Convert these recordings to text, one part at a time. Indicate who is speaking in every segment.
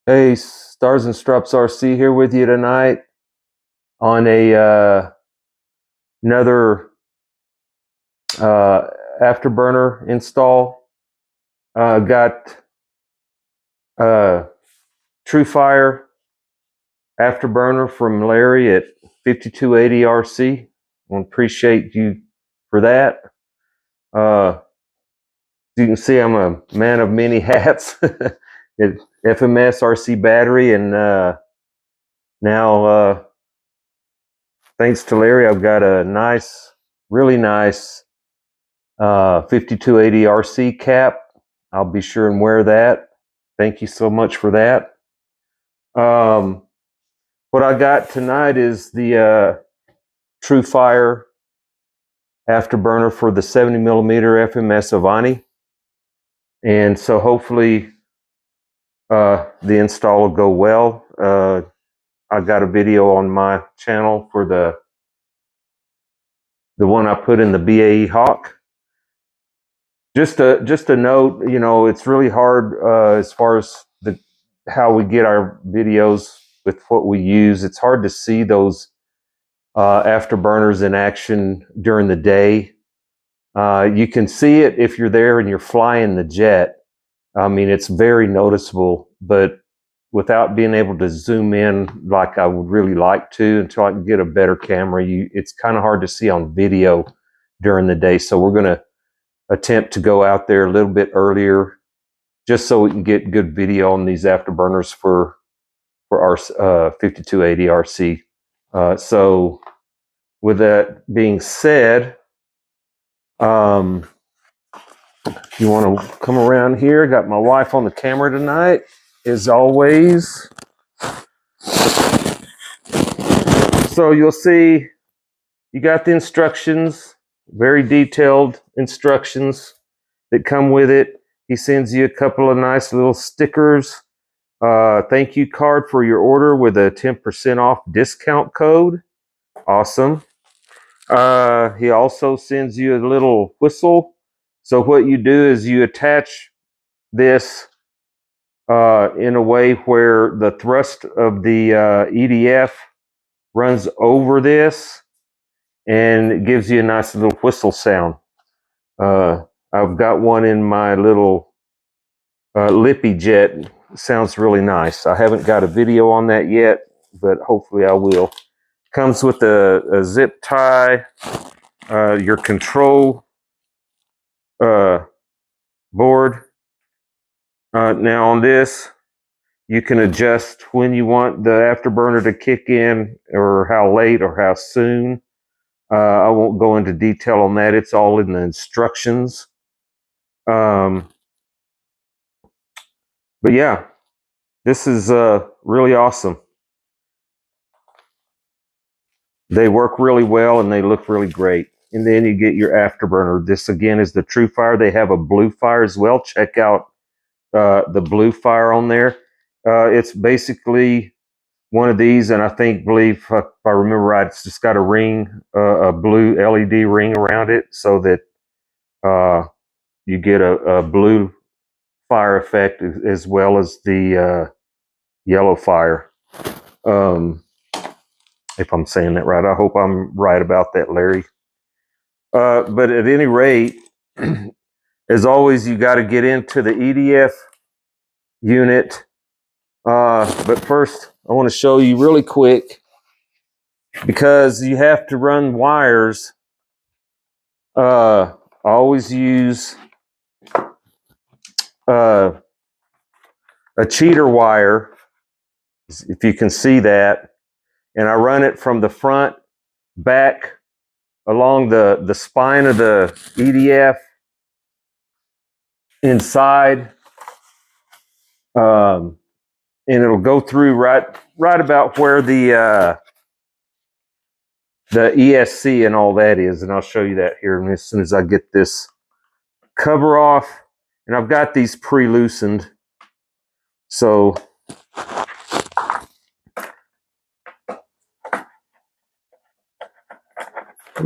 Speaker 1: Hey, Stars and Straps RC here with you tonight on another afterburner install. Got True Fire afterburner from Larry at 5280 RC. I appreciate you for that. As you can see, I'm a man of many hats. FMS RC battery, and now thanks to Larry, I've got a really nice 5280 RC cap. I'll be sure and wear that. Thank you so much for that. What I got tonight is the True Fire afterburner for the 70 millimeter FMS Avanti. And so hopefully the install will go well. I got a video on my channel for the one I put in the BAE Hawk. Just a note, you know, it's really hard as far as how we get our videos with what we use. It's hard to see those afterburners in action during the day. You can see it if you're there and you're flying the jet. I mean, it's very noticeable, but without being able to zoom in like I would really like to until I can get a better camera, it's kind of hard to see on video during the day. So we're going to attempt to go out there a little bit earlier just so we can get good video on these afterburners for our 5280 RC. So with that being said, you want to come around here. Got my wife on the camera tonight, as always. So you'll see you got the instructions, very detailed instructions that come with it. He sends you a couple of nice little stickers. Thank you card for your order with a 10% off discount code. Awesome. He also sends you a little whistle. So what you do is you attach this in a way where the thrust of the EDF runs over this, and it gives you a nice little whistle sound. I've got one in my little Lippy jet. Sounds really nice. I haven't got a video on that yet, but hopefully I will. Comes with a zip tie, your control board. Now on this, you can adjust when you want the afterburner to kick in, or how late or how soon. I won't go into detail on that. It's all in the instructions. But yeah, this is really awesome. They work really well and they look really great. And then you get your afterburner. This again is the True Fire. They have a Blue Fire as well. Check out the Blue Fire on there. It's basically one of these, and I believe if I remember right, it's just got a ring, a blue LED ring around it, so that you get a blue fire effect as well as the yellow fire. If I'm saying that right, I hope I'm right about that, Larry. But at any rate, as always, you got to get into the EDF unit. But first, I want to show you really quick, because you have to run wires. I always use a cheater wire, if you can see that, and I run it from the front back along the spine of the EDF inside, and it'll go through right about where the ESC and all that is, and I'll show you that here as soon as I get this cover off. And I've got these pre-loosened, so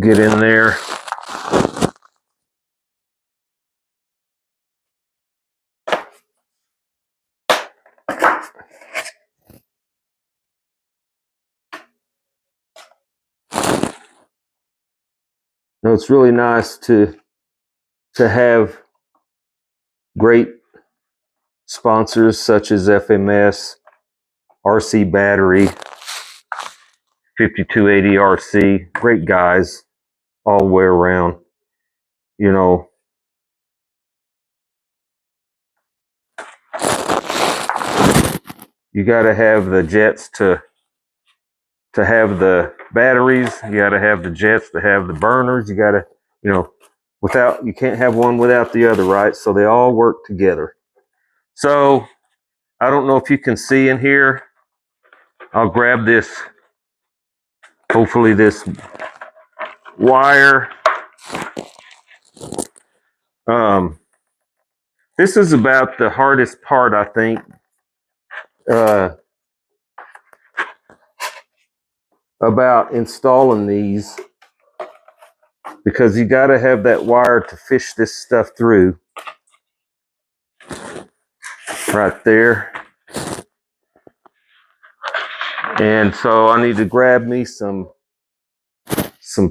Speaker 1: get in there. know, it's really nice to have great sponsors such as FMS, RC Battery, 5280 RC, great guys all the way around. You know, you got to have the jets to have the batteries. You got to have the jets to have the burners. You got to, you know, you can't have one without the other, right? So they all work together. So I don't know if you can see in here. I'll grab this, hopefully this wire. This is about the hardest part, I think, about installing these, because you got to have that wire to fish this stuff through right there. And so I need to grab me some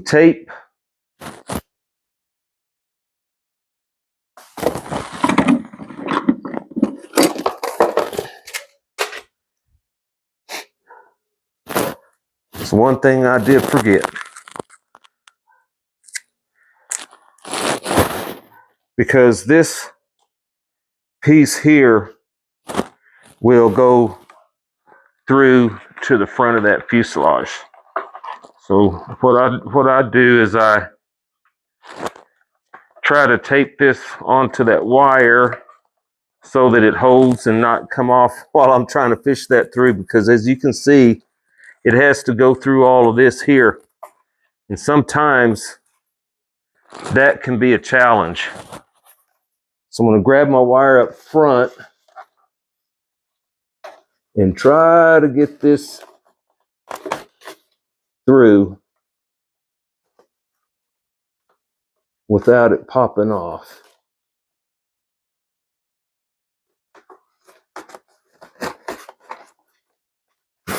Speaker 1: tape. It's one thing I did forget, because this piece here will go through to the front of that fuselage. So what I do is I try to tape this onto that wire so that it holds and not come off while I'm trying to fish that through, because as you can see, it has to go through all of this here. And sometimes that can be a challenge. So I'm going to grab my wire up front and try to get this through without it popping off.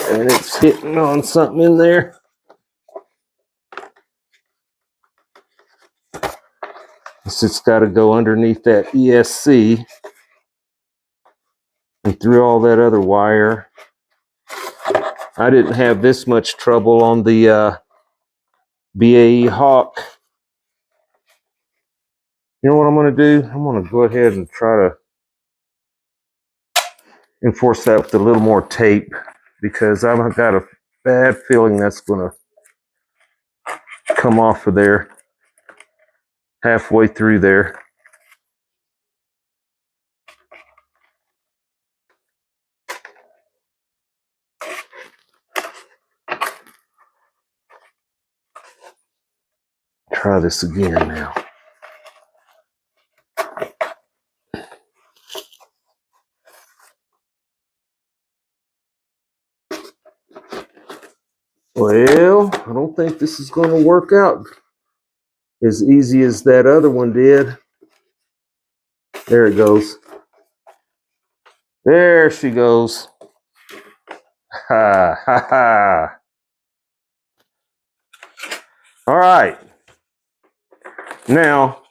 Speaker 1: And it's hitting on something in there. It's just got to go underneath that ESC and through all that other wire. I didn't have this much trouble on the BAE Hawk. You know what I'm going to do? I'm going to go ahead and try to enforce that with a little more tape, because I've got a bad feeling that's going to come off of there halfway through there. Try this again now. Well, I don't think this is going to work out as easy as that other one did. There it goes. There she goes. Ha ha ha. All right. Now,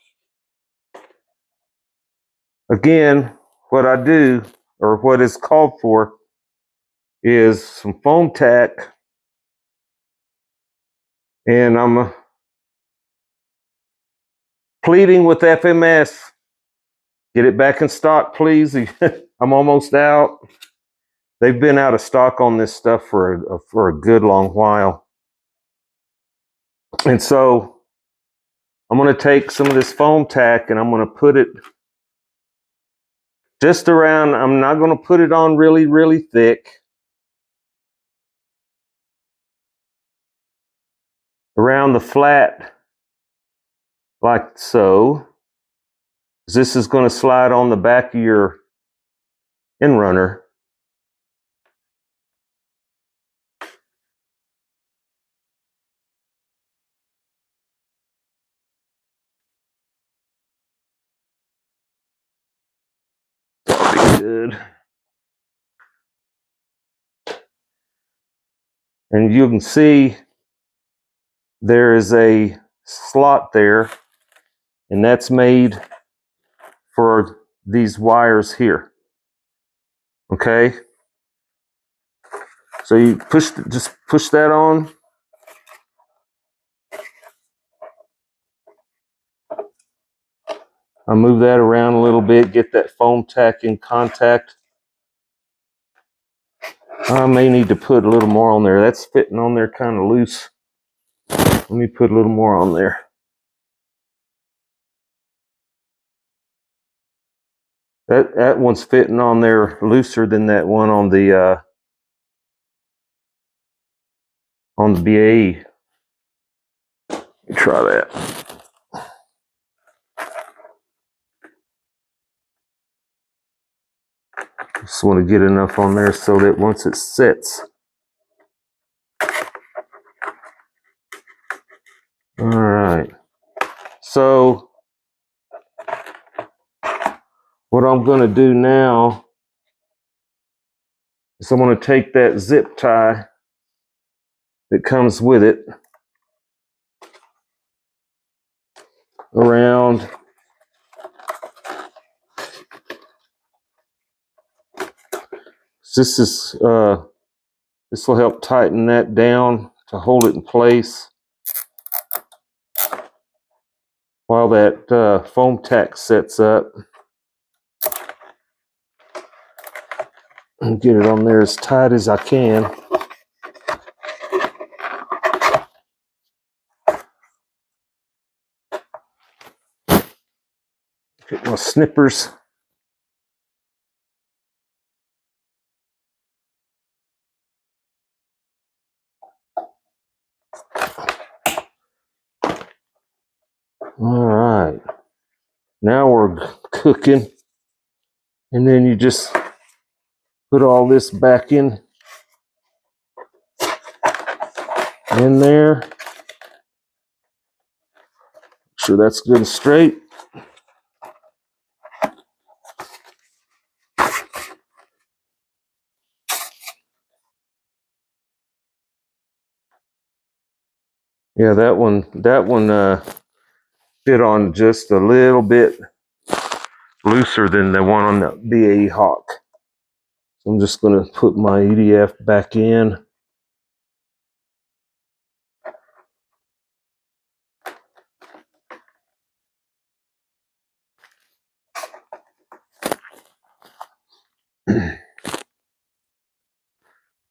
Speaker 1: again, what I do, or what is called for, is some foam tack. And I'm pleading with FMS, get it back in stock, please. I'm almost out. They've been out of stock on this stuff for a good long while. And so I'm going to take some of this foam tack and I'm going to put it just around. I'm not going to put it on really, really thick. Around the flat, like so. This is going to slide on the back of your end runner. That'll be good. And you can see there is a slot there, and that's made for these wires here. Okay, so you just push that on. I'll move that around a little bit, get that foam tack in contact. I may need to put a little more on there. That's fitting on there kind of loose. Let me put a little more on there. That one's fitting on there looser than that one on the BAE. Let me try that. Just want to get enough on there so that once it sits. All right. So what I'm going to do now is I'm going to take that zip tie that comes with it around this will help tighten that down to hold it in place while that foam tack sets up. And get it on there as tight as I can. Get my snippers. All right. Now we're cooking. And then you just put all this back in there. Make sure that's good and straight. Yeah, that one fit on just a little bit looser than the one on the BAE Hawk. So I'm just going to put my EDF back in.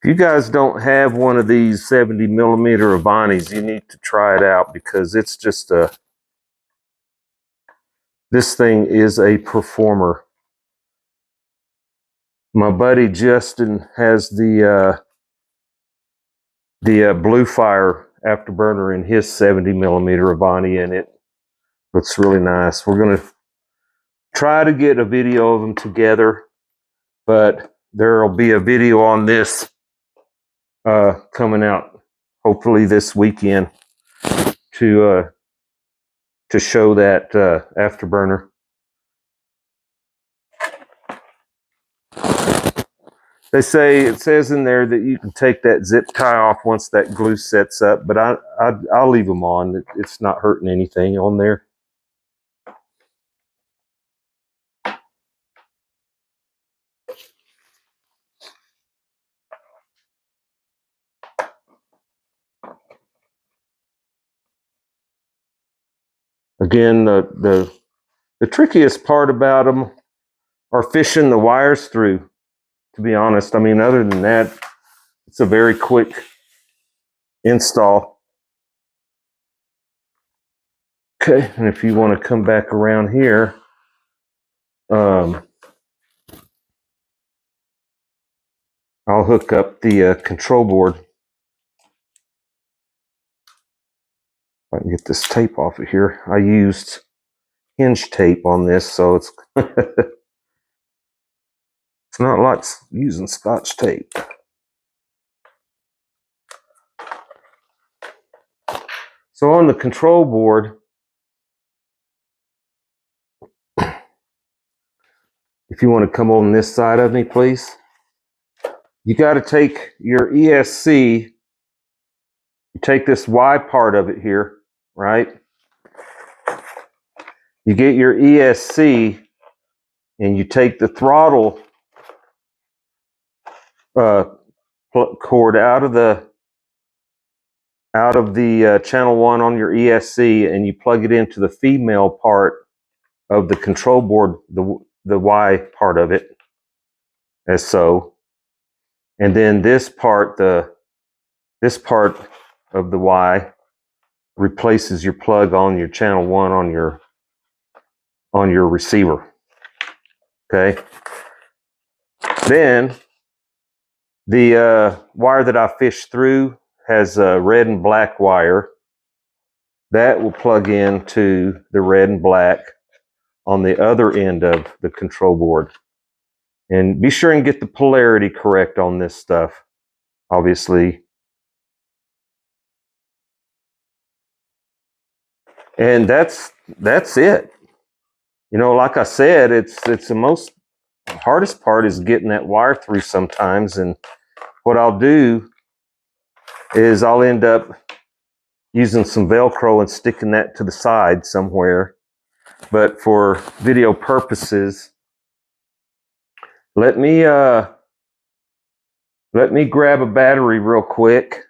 Speaker 1: If you guys don't have one of these 70 millimeter Avantis, you need to try it out because it's just this thing is a performer. My buddy Justin has the Blue Fire afterburner in his 70 millimeter Avanti, and it looks really nice. We're going to try to get a video of them together, but there will be a video on this coming out hopefully this weekend to show that afterburner. It says in there that you can take that zip tie off once that glue sets up, but I'll leave them on. It's not hurting anything on there. Again, the trickiest part about them are fishing the wires through, to be honest. I mean, other than that, it's a very quick install. Okay, and if you want to come back around here, I'll hook up the control board. If I can get this tape off of here. I used hinge tape on this, so it's it's not like using Scotch tape. So on the control board, if you want to come on this side of me, please, you got to take your ESC, you take this Y part of it here, right? you get your ESC and you take the throttle cord out of the channel 1 on your ESC, and you plug it into the female part of the control board, the Y part of it, as so. And then this part of the Y replaces your plug on your channel 1 on your receiver. Okay. Then the wire that I fished through has a red and black wire that will plug into the red and black on the other end of the control board. And be sure and get the polarity correct on this stuff, obviously. And that's it. You know, like I said, it's the hardest part is getting that wire through sometimes. And what I'll do is I'll end up using some Velcro and sticking that to the side somewhere. But for video purposes, let me grab a battery real quick.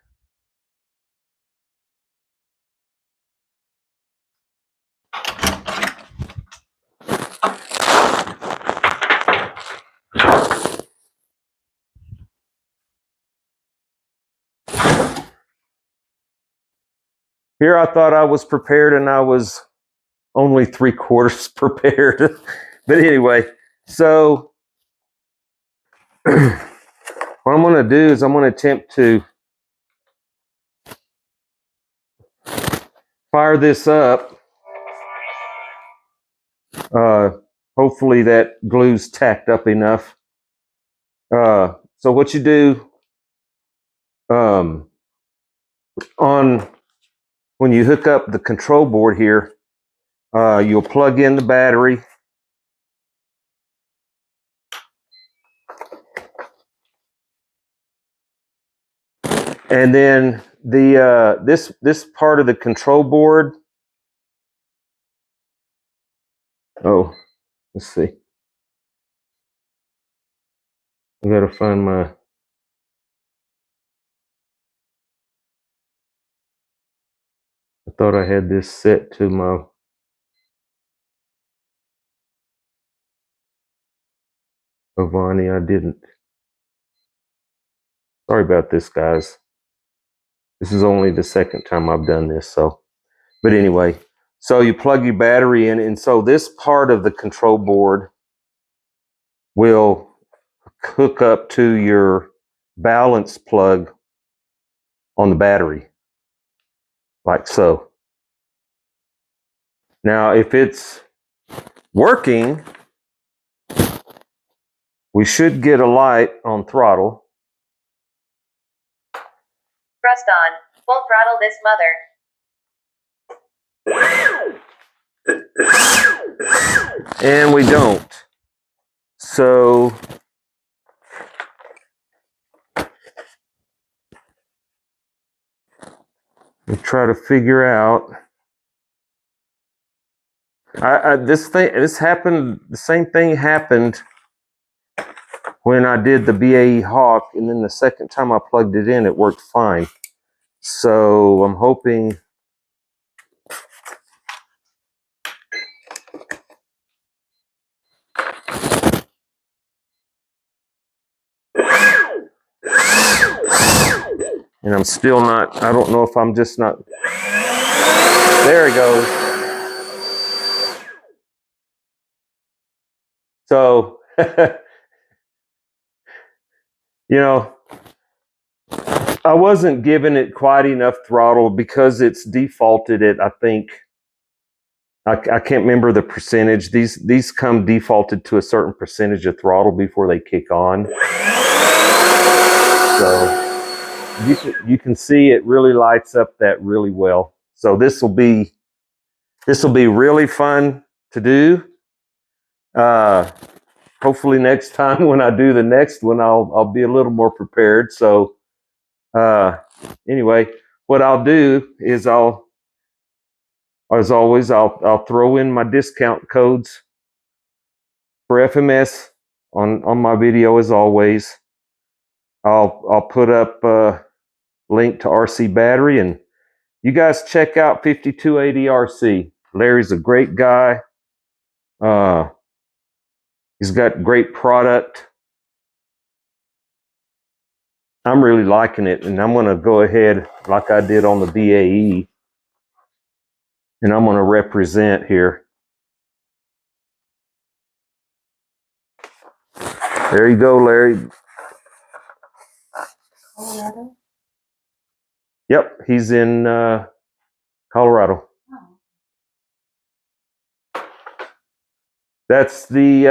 Speaker 1: Here I thought I was prepared, and I was only 3/4 prepared. But anyway, so what I'm going to do is I'm going to attempt to fire this up. Hopefully that glue's tacked up enough. So what you do when you hook up the control board here, you'll plug in the battery. And then this part of the control board. Oh, let's see. I gotta find my. I thought I had this set to my. Avanti, I didn't. Sorry about this, guys. This is only the second time I've done this, so. But anyway, so you plug your battery in, and so this part of the control board will hook up to your balance plug on the battery, like so. Now, if it's working, we should get a light on throttle.
Speaker 2: Pressed on. Full throttle this mother.
Speaker 1: And we don't. So we try to figure out. This happened. The same thing happened when I did the BAE Hawk, and then the second time I plugged it in, it worked fine. So I'm hoping. And I'm still not, I don't know if I'm just not. There it goes. So, you know, I wasn't giving it quite enough throttle because it's defaulted it, I think. I can't remember the percentage. These come defaulted to a certain percentage of throttle before they kick on. So you can see it really lights up that really well. So this will be really fun to do. Hopefully next time when I do the next one, I'll be a little more prepared. So anyway, what I'll do is I'll As always, I'll throw in my discount codes for FMS on my video. As always, I'll put up a link to RC Battery, and you guys check out 5280 RC. Larry's a great guy. He's got great product. I'm really liking it, and I'm going to go ahead like I did on the BAE, and I'm going to represent here. There you go, Larry.
Speaker 3: Colorado?
Speaker 1: Yep, he's in Colorado.
Speaker 3: Oh.
Speaker 1: That's the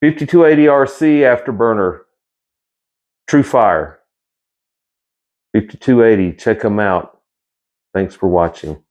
Speaker 1: 5280 RC afterburner. True Fire. 5280. Check them out. Thanks for watching.